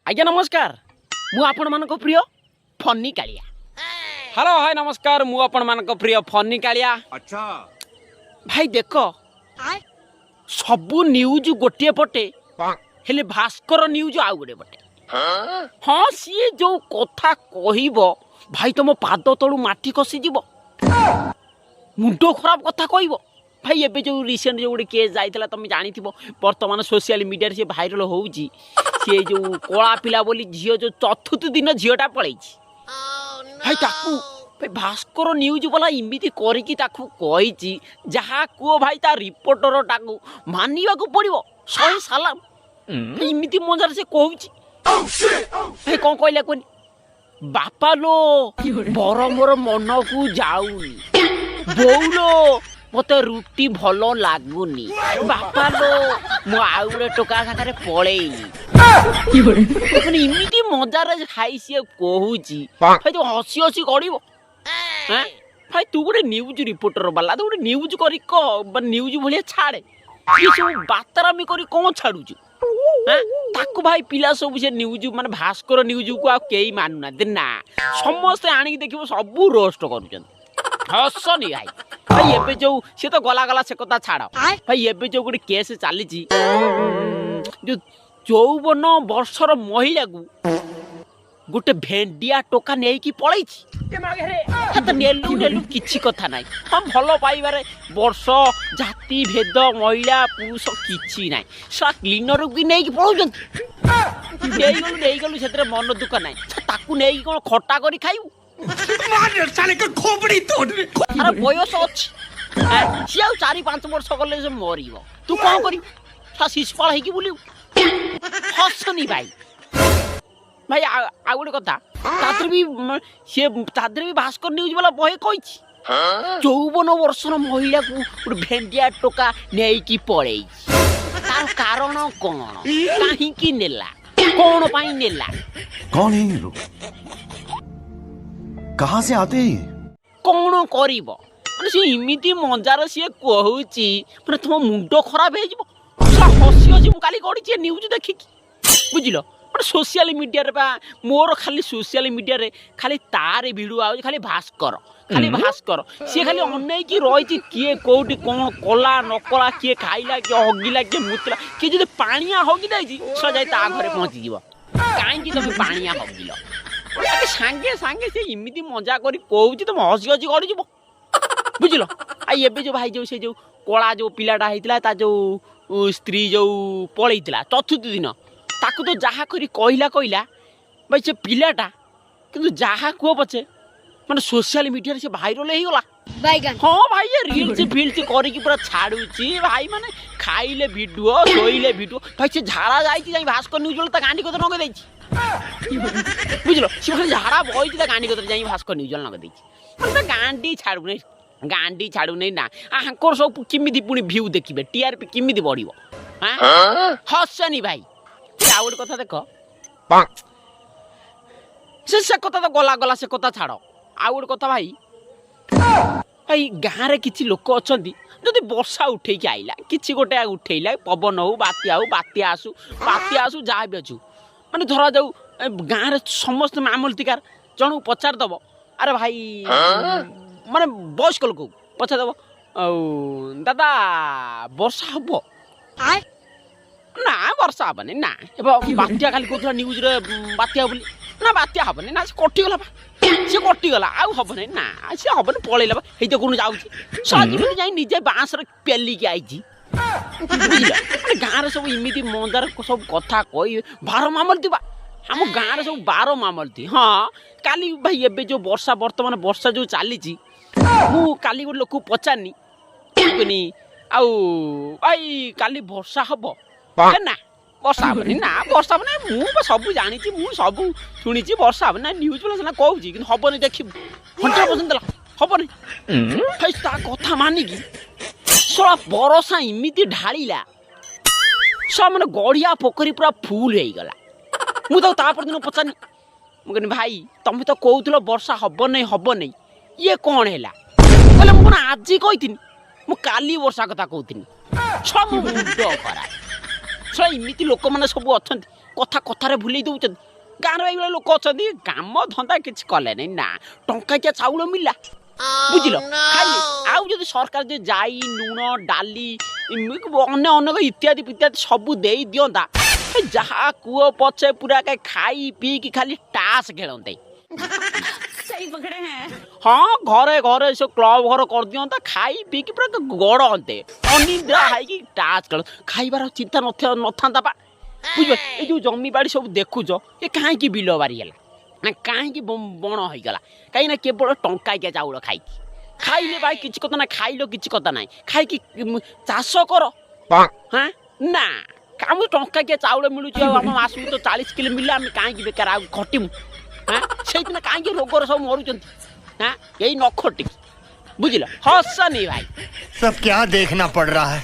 आज्ञा नमस्कार मु आपण मानक प्रिय फन्नी कालिया। हेलो हाय नमस्कार मु आपण मानक प्रिय फन्नी कालिया। अच्छा भाई देख सबू न्यूज गोटे पटे हेले भास्कर न्यूज आउ गोटे पटे। हाँ सी जो कथा कहब भाई तुम पाद तलू माटी खसी जीव मुंड खराब कथा कहब भाई। एबे जो रिसेंट जो गोटे केस जाइला तुम जानी बर्तमान सोशल मीडिया से भाइराल होउची सी जो कला पिला बोली झील जो चतुर्थ दिन झीलटा पलैछि भाई ताकू भाई भास्कर न्यूज वाला इमिति करिकी ताकू कहिछि जहा को भाई ता रिपोर्टर टाकू मानिबा को पड़िबो सही सलाम इमिति मजार से कहउछि भाई कोन कहले कोनी बापा लो बर मोर मन को जाउनी बोलो मते रुटी भलो लागुनी बापा लो मु आउ रे टोका साथरे पळेइनी इमिति मजार खाई सी कहूची भाई तो हसी हसी गड़िबो हैं भाई तू गोटे न्यूज रिपोर्टर वाला तो गोटे न्यूज करी क न्यूज भलिया छाड़े ये सब बातरामी करी कोन छाड़ुछु हैं ताकू भाई पिला सब से न्यूज माने भास्कर न्यूज को आ केई मानु ना देना समस्त आनी देखिबो सब रोस्ट करूछन हसनी भाई भाई एबे जो से तो गला गला से कथा छाड़ भाई एबे जो गोटे केस चली जो 54 वर्षर महिला को गोटे भेंडिया टोका नहीं कि पड़े नेलु नेलु किछि कथा नाई हम भल पाइबारे वर्ष जाति भेद महिला पुरुष किछि नाई सा क्लीनर भी नहीं कि पळौजन नहीं गलु सेतरे मन दुख नाई ताकू नहीं कोन खट्टा करी खाइबू मार साले के खोपड़ी तोड़ अरे बयस अछि सी आ 4-5 वर्ष गले से मरिबो तू कोन करी सा शिशपाल है कि बोलियो हसनी भाई भाई आ गोटे कथा तादर भी से तादर भी भास्कर न्यूज वाला बहे कहिछि 54 वर्षर महिला को गोटे भेंडिया टोका नेई कि पळेइ तार कारण कोन काहे कि नेला कोन पाई नेला कौन है ये लोग कहां से आते हैं कोन करिवो माने से इमिति मंजार से कहूची माने तुम मुंड खराब हे जिवो हसी हसी मु काली गड़ी न्यूज देखि बुझिलो सोशल मीडिया रे बा मोर खाली सोशल मीडिया रे खाली तार वीडियो आ खाली भास्कर सी खाली अनै की रही किए कोठी कोन कला नकला किए खाइला किए हगिला किए मुतला किए जदि पानिया हगि दैछि स जाय ता घरे पहुंची जीव काहे कि तुम पानिया हगिलो सांगे सांगे से इमिति मजा करी कहूची तुम हसी हसी गड़ी जीव बुझिलो आ एबे जो भाई जो से जो कला जो पिलाटा हेतिला ता जो स्त्री जो पळैतिला चतुर्थ दिन ताकू तो जहा करी कहला भाई से पिलाटा किंतु जहा कुह पछे माने सोशल मीडिया रे से भाइरल हे गला हाँ भाई ये रील्स फिल्स करिकी पूरा छाड़ुची भाई माने खाइले वीडियो सोइले वीडियो भाई से झाड़ा जाई जाई भास्कर न्यूज वाला त गांडी को नगे दैछि बुझलो से भाई झाड़ा बई त गांडी को जाई भास्कर न्यूज वाला नगे दैछि माने गांडी छाड़ू नै ना आंकर सब किमिति पुनी व्यू देखिबे टीआरपी किमिति बढ़िबो हां हसनी भाई आ गोटे कथा देख से कथा तो गला गला से कथा छाड़ आ गोटे कथा भाई भाई गाँव में किसी लोक अच्छा जदि वर्षा उठे आईला कि गोटे उठेला पवन हो बात्या आसू जहाँ भी अच्छु माने धरा जाऊ गाँव में समस्त मामलतिकार जन पचार दब अरे भाई माने बयस्क लोक पचार दब दादा वर्षा हम ना वर्षा हेनी ना बात्या खाली कहला न्यूज रे बात्या बोली ना बात्या हेनी ना कटिगला सी कटिगला आउ हेनी ना सी हेनी पलैला हे तो कौन जाऊँगी सजी जाई निजे बाँस पेलिकी आई गाँव सब इमिति मंदार सब कथा कही बार मामलती बा आम गाँव सब बार मामलती हाँ काली भाई एबे जो वर्षा बर्तमान वर्षा जो चली मु काली गोटे लोक पचारनी आउ भाई काली वर्षा हम ना वर्षा हेनी ना वर्षा हे मुझे सब जानी मुझे सब शुणी वर्षा हे ना न्यूज वाला सीना कहूँ कि हेनी देख 100% हेनी भाई ता कथा मानिकी सला बरसा इमिति ढाला सब मैंने गड़िया पोखरी पूरा फुल हो गला मुझे तापर दिन पचारनी मुझे भाई तुम तो कहूल वर्षा हम नहीं ये कौन है कहले मुझे आज कही मुझे वर्षा कथा कहती सब मुंड खराब इमिति लोक मैंने सब अच्छा କଥା କଥାରେ ଭୁଲେଇ ଦେଉଛନ୍ତି। ଗାଁର ଏଇଭଳିଆ ଲୋକ ଅଛନ୍ତି କାମ ଧନ୍ଦା କିଛି କଲେନି ନା ଟଙ୍କାକିଆ ଚାଉଳ ମିଳିଲା ବୁଝିଲ ଖାଇଲେ। ଆଉ ଯଦି ସରକାର ଯେ ଜାଇ ଲୁଣ ଡାଲି ଅନ୍ୟ ଅନେକ ଇତ୍ୟାଦି ଇତ୍ୟାଦି ସବୁ ଦେଇ ଦିଅନ୍ତା ଯାହା କୁହ ପଛେ ପୁରା ଖାଇ ପିଇକି ଖାଲି ଟାସ୍ ଖେଳନ୍ତେ। ହଁ ଘରେ ଘରେ ସେ କ୍ଲବ ଘର କରିଦିଅନ୍ତା ଖାଇ ପିଇକି ପୁରା ଗଡ଼ନ୍ତେ ଅନିଦ୍ରା ହେଇକି ଟାସ୍ ଖେଳ ଖାଇବାର ଚିନ୍ତା ନଥାନ୍ତା ବା ବୁଝିବ। ଏଇ ଯୋଉ ଜମି ବାଡ଼ି ସବୁ ଦେଖୁଛ ଏ କାହିଁକି ବିଲ ବାରି ହେଲା ନା କାହିଁକି ବଣ ହେଇଗଲା କାହିଁକି ନା କେବଳ ଟଙ୍କାକିଆ ଚାଉଳ ଖାଇକି ଖାଇଲେ ଭାଇ କିଛି କଥା ନାହିଁ ଖାଇଲ କିଛି କଥା ନାହିଁ ଖାଇକି ଚାଷ କର ହଁ ନା ଆମ ଟଙ୍କାକିଆ ଚାଉଳ ମିଳୁଛି ଆଉ ଆମ ମାସକୁ ତ 40 କିଲୋ ମିଳିଲା ଆମେ କାହିଁକି ବେକାର ଆଉ ଖଟିମୁ ହଁ ସେଇଦିନ କାହିଁକି ରୋଗରେ ସବୁ ମରୁଛନ୍ତି ହଁ ଏଇ ନ ଖଟିକି ବୁଝିଲ। ହସନି ଭାଇ सब क्या देखना पड़ रहा है।